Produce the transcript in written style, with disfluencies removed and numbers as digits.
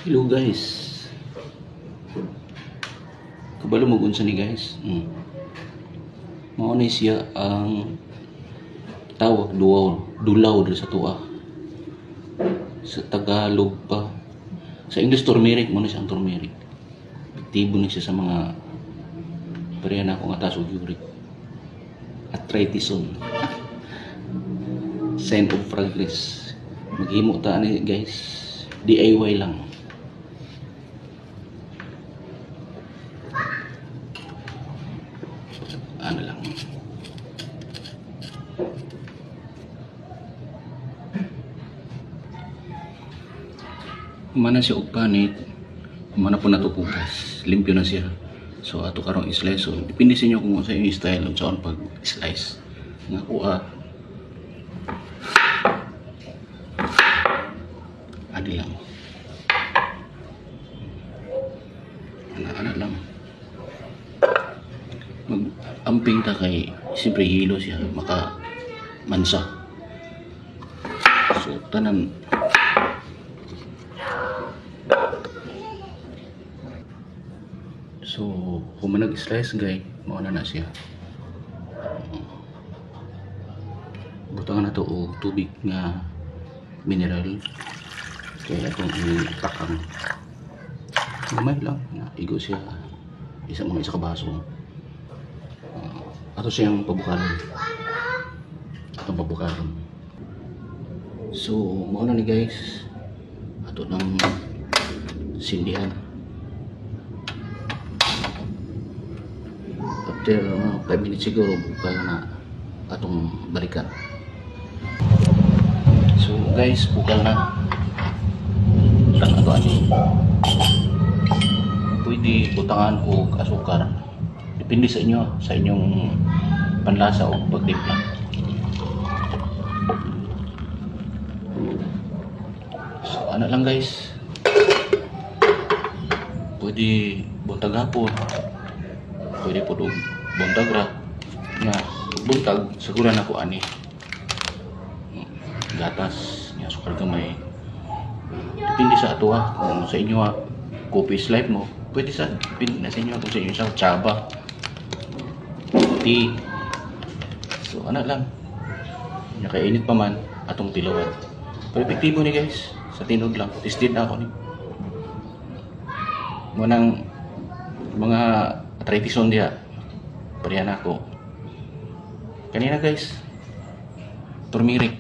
Hello guys. Kabalo mo unsa ni guys. Mao ni siya ang tawag dulaw diri sa tuwa. Sa Tagalog pa. Sa English turmeric mo ni siyang turmeric. Aktibo ni siya sa mga pareha na akong atas ug uric. Arthritis. Sign of progress. Maghimo ta ani guys. DIY lang. Ano lang. Humana siya og panit. Humana po nato pugas. Limpyo na siya. So ato karong i-slice. So depende sa inyo kung sa inyo style sa on pag slice. Nga kuha. Adi lang. Anak-anak lang. Mag-amping ta kay siyempre hilo siya maka mansa. So tanan so kung manag-slice guys mao na siya. Butangan na to og tubig nga mineral kaya itong itakang gamay lang igo siya isa kabaso. Ato siyang pabukaran atong pabukaran. So mao na ni guys ato ng sindihan after 5 minutes siguro bukal na atong balikan. So guys bukal na tang ato ani pwede butangan o asukar depende sa inyo sa inyong panlasa o pagtimpla. So ano lang guys pwede buntag hapon pwede po buntag ra na buntag siguro na ko ani gatas niya sukar gamay depende sa ato kung sa inyo coffee life mo pwede sa depende na sa inyo kung sa inyo sa tsaba tea. So anak lang nakainit pa man atong tilawan pero epektibo ni guys sa tinog lang tested na ako ni munang mga arthritis diya pareha na ako kanina guys turmeric